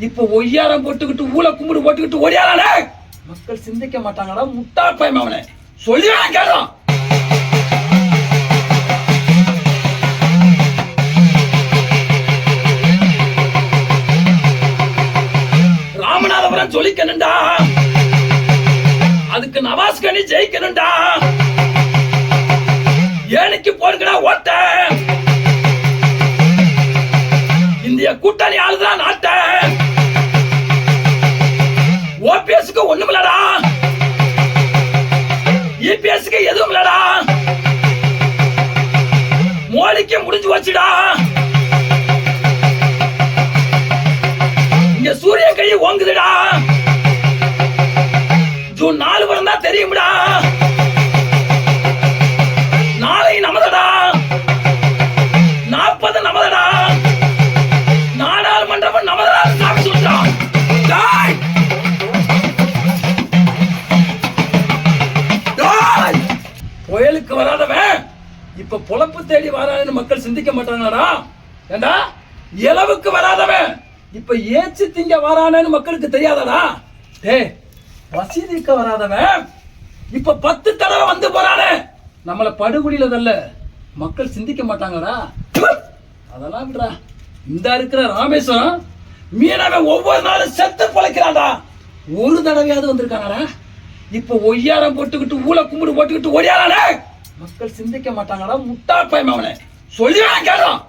இப்ப ஒய்யாரம் போட்டுக்கிட்டு ஊழ கும்பிடு போட்டுக்கிட்டு ஓடியாரானே மக்கள் சிந்திக்க மாட்டாங்கடா முட்டாள் பையன் அவனை சொல்லி கேட்கலாம். ராமநாதபுரம் ஜொலிக்கணும்டா, அதுக்கு நவாஸ்கனி ஜெயிக்கணும்டா, ஏனைக்கு போடுங்கடா ஓட்ட. இந்திய கூட்டணி ஆளுதான் நாட்ட. ஓபிஎஸ்க்கு ஒண்ணும் இல்லடா, இபிஎஸ்க்கு எதுவும் இல்லடா, மோடிக்கு முடிஞ்சு வச்சுடா. இங்க சூரிய கை ஓங்குதுடா, ஜூன் 4 வரும் தான் தெரியும்டா. நாளை நமதடா, 40 நமதடா, நாடாளுமன்றம் நமதடா சாமி சொல்றான். புயலுக்கு வராதவன் இப்ப பொழப்பு தேடி வரான்னு மக்கள் சிந்திக்க மாட்டாங்கடா. ஏண்டா இளவுக்கு வராதவன் இப்ப ஏச்சு திங்க வரானு மக்களுக்கு தெரியாதடா. டே வசதிக்கு வராதவன் இப்ப 10 தடவை வந்து போறானே நம்மள படுகுடியில தல்ல மக்கள் சிந்திக்க மாட்டாங்கடா. அதெல்லாம் விடுறா. இந்த இருக்கிற ராமேஸ்வரம் மீனவன் ஒவ்வொரு நாளும் செத்து பொழைக்கிறான்டா. ஒரு தடவையாவது வந்திருக்கானடா. இப்ப ஒய்யாரம் போட்டுக்கிட்டு ஊழ கும்பிடு போட்டுக்கிட்டு ஓடியாரானே மக்கள் சிந்திக்க மாட்டாங்கடா முட்டாள் பையன் அவனை சொல்லி கேட்கலாம்.